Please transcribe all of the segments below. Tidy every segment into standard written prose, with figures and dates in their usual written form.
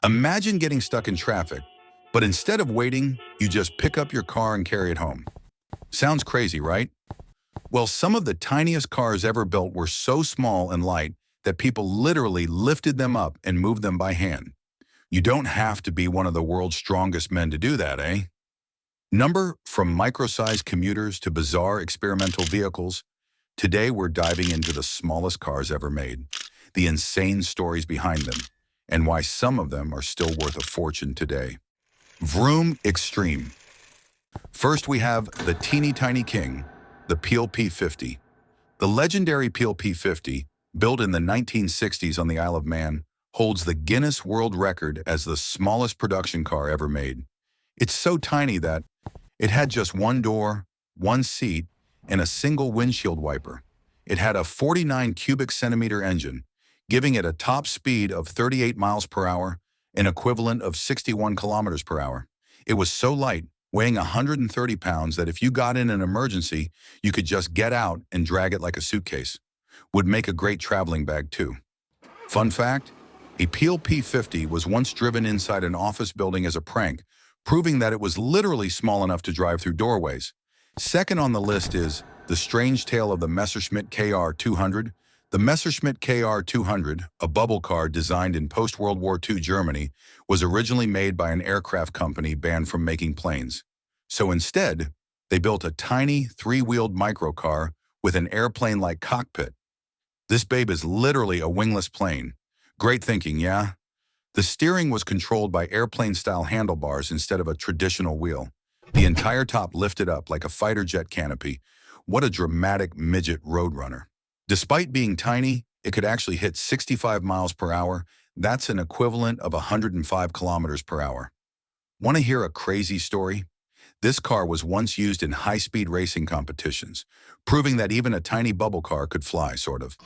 Imagine getting stuck in traffic, but instead of waiting, you just pick up your car and carry it home. Sounds crazy, right? Well, some of the tiniest cars ever built were so small and light that people literally lifted them up and moved them by hand. You don't have to be one of the world's strongest men to do that, eh? From micro-sized commuters to bizarre experimental vehicles, today we're diving into the smallest cars ever made, the insane stories behind them, and why some of them are still worth a fortune today. Vroom Extreme. First, we have the teeny tiny king, the Peel P50. The legendary Peel P50, built in the 1960s on the Isle of Man, holds the Guinness World Record as the smallest production car ever made. It's so tiny that it had just one door, one seat, and a single windshield wiper. It had a 49 cubic centimeter engine, giving it a top speed of 38 miles per hour, an equivalent of 61 kilometers per hour. It was so light, weighing 130 pounds, that if you got in an emergency, you could just get out and drag it like a suitcase. Would make a great traveling bag too. Fun fact, a Peel P50 was once driven inside an office building as a prank, proving that it was literally small enough to drive through doorways. Second on the list is the strange tale of the Messerschmitt KR200. The Messerschmitt KR200, a bubble car designed in post-World War II Germany, was originally made by an aircraft company banned from making planes. So instead, they built a tiny, three-wheeled microcar with an airplane-like cockpit. This babe is literally a wingless plane. Great thinking, yeah? The steering was controlled by airplane-style handlebars instead of a traditional wheel. The entire top lifted up like a fighter jet canopy. What a dramatic midget roadrunner. Despite being tiny, it could actually hit 65 miles per hour. That's an equivalent of 105 kilometers per hour. Want to hear a crazy story? This car was once used in high-speed racing competitions, proving that even a tiny bubble car could fly, sort of.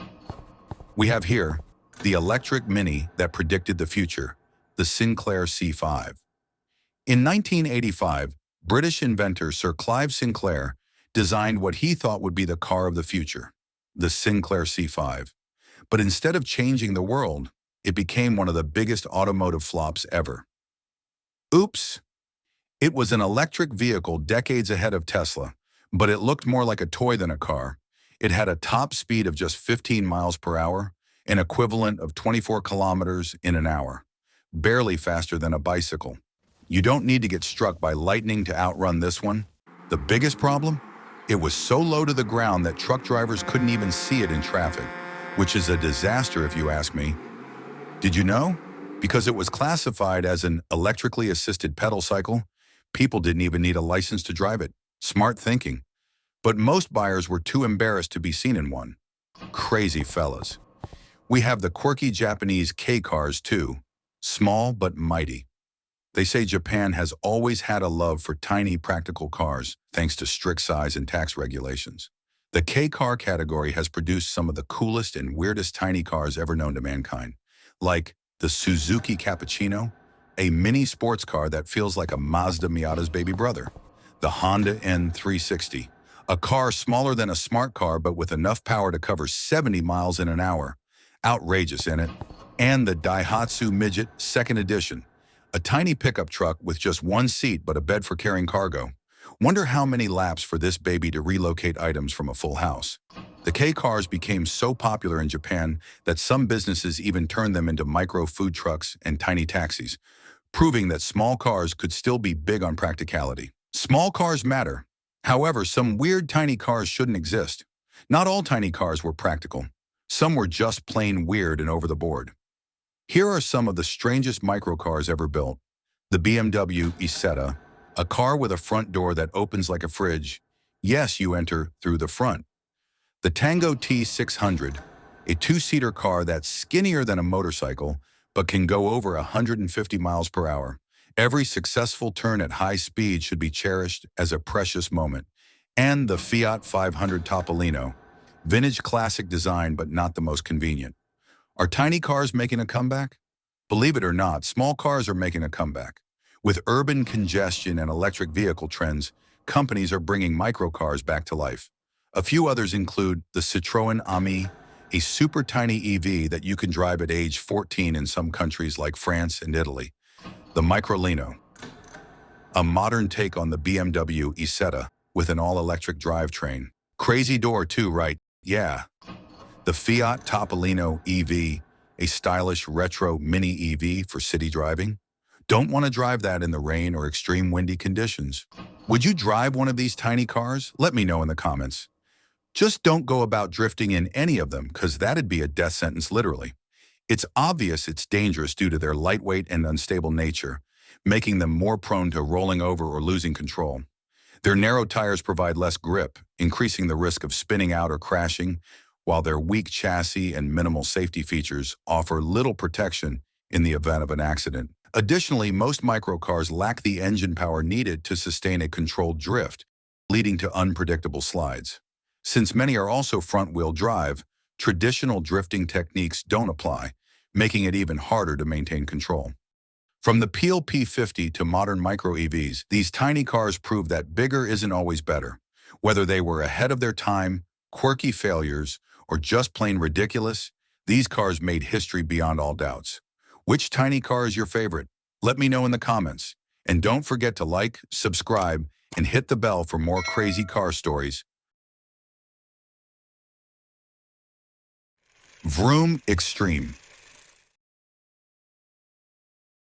We have here the electric Mini that predicted the future, the Sinclair C5. In 1985, British inventor Sir Clive Sinclair designed what he thought would be the car of the future, the Sinclair C5. But instead of changing the world, it became one of the biggest automotive flops ever. Oops! It was an electric vehicle decades ahead of Tesla, but it looked more like a toy than a car. It had a top speed of just 15 miles per hour, an equivalent of 24 kilometers in an hour, barely faster than a bicycle. You don't need to get struck by lightning to outrun this one. The biggest problem? It was so low to the ground that truck drivers couldn't even see it in traffic, which is a disaster if you ask me. Did you know? Because it was classified as an electrically assisted pedal cycle, people didn't even need a license to drive it. Smart thinking. But most buyers were too embarrassed to be seen in one. Crazy fellas. We have the quirky Japanese K-cars too, small but mighty. They say Japan has always had a love for tiny practical cars, thanks to strict size and tax regulations. The K-car category has produced some of the coolest and weirdest tiny cars ever known to mankind, like the Suzuki Cappuccino, a mini sports car that feels like a Mazda Miata's baby brother, the Honda N360, a car smaller than a smart car but with enough power to cover 70 miles in an hour, outrageous in it, and the Daihatsu Midget 2nd Edition, a tiny pickup truck with just one seat but a bed for carrying cargo. Wonder how many laps for this baby to relocate items from a full house. The K-cars became so popular in Japan that some businesses even turned them into micro food trucks and tiny taxis, proving that small cars could still be big on practicality. Small cars matter. However, some weird tiny cars shouldn't exist. Not all tiny cars were practical. Some were just plain weird and over the board. Here are some of the strangest microcars ever built. The BMW Isetta, a car with a front door that opens like a fridge. Yes, you enter through the front. The Tango T600, a two-seater car that's skinnier than a motorcycle, but can go over 150 miles per hour. Every successful turn at high speed should be cherished as a precious moment. And the Fiat 500 Topolino, vintage classic design but not the most convenient. Are tiny cars making a comeback? Believe it or not, small cars are making a comeback. With urban congestion and electric vehicle trends, companies are bringing microcars back to life. A few others include the Citroën Ami, a super tiny EV that you can drive at age 14 in some countries like France and Italy. The Microlino, a modern take on the BMW Isetta with an all-electric drivetrain. Crazy door too, right? Yeah. The Fiat Topolino EV, a stylish retro mini EV for city driving. Don't want to drive that in the rain or extreme windy conditions. Would you drive one of these tiny cars? Let me know in the comments. Just don't go about drifting in any of them, because that'd be a death sentence literally. It's obvious it's dangerous due to their lightweight and unstable nature, making them more prone to rolling over or losing control. Their narrow tires provide less grip, increasing the risk of spinning out or crashing, while their weak chassis and minimal safety features offer little protection in the event of an accident. Additionally, most microcars lack the engine power needed to sustain a controlled drift, leading to unpredictable slides. Since many are also front-wheel drive, traditional drifting techniques don't apply, making it even harder to maintain control. From the Peel P50 to modern micro-EVs, these tiny cars prove that bigger isn't always better. Whether they were ahead of their time, quirky failures, or just plain ridiculous, these cars made history beyond all doubts. Which tiny car is your favorite? Let me know in the comments. And don't forget to like, subscribe, and hit the bell for more crazy car stories. Vroom Extreme.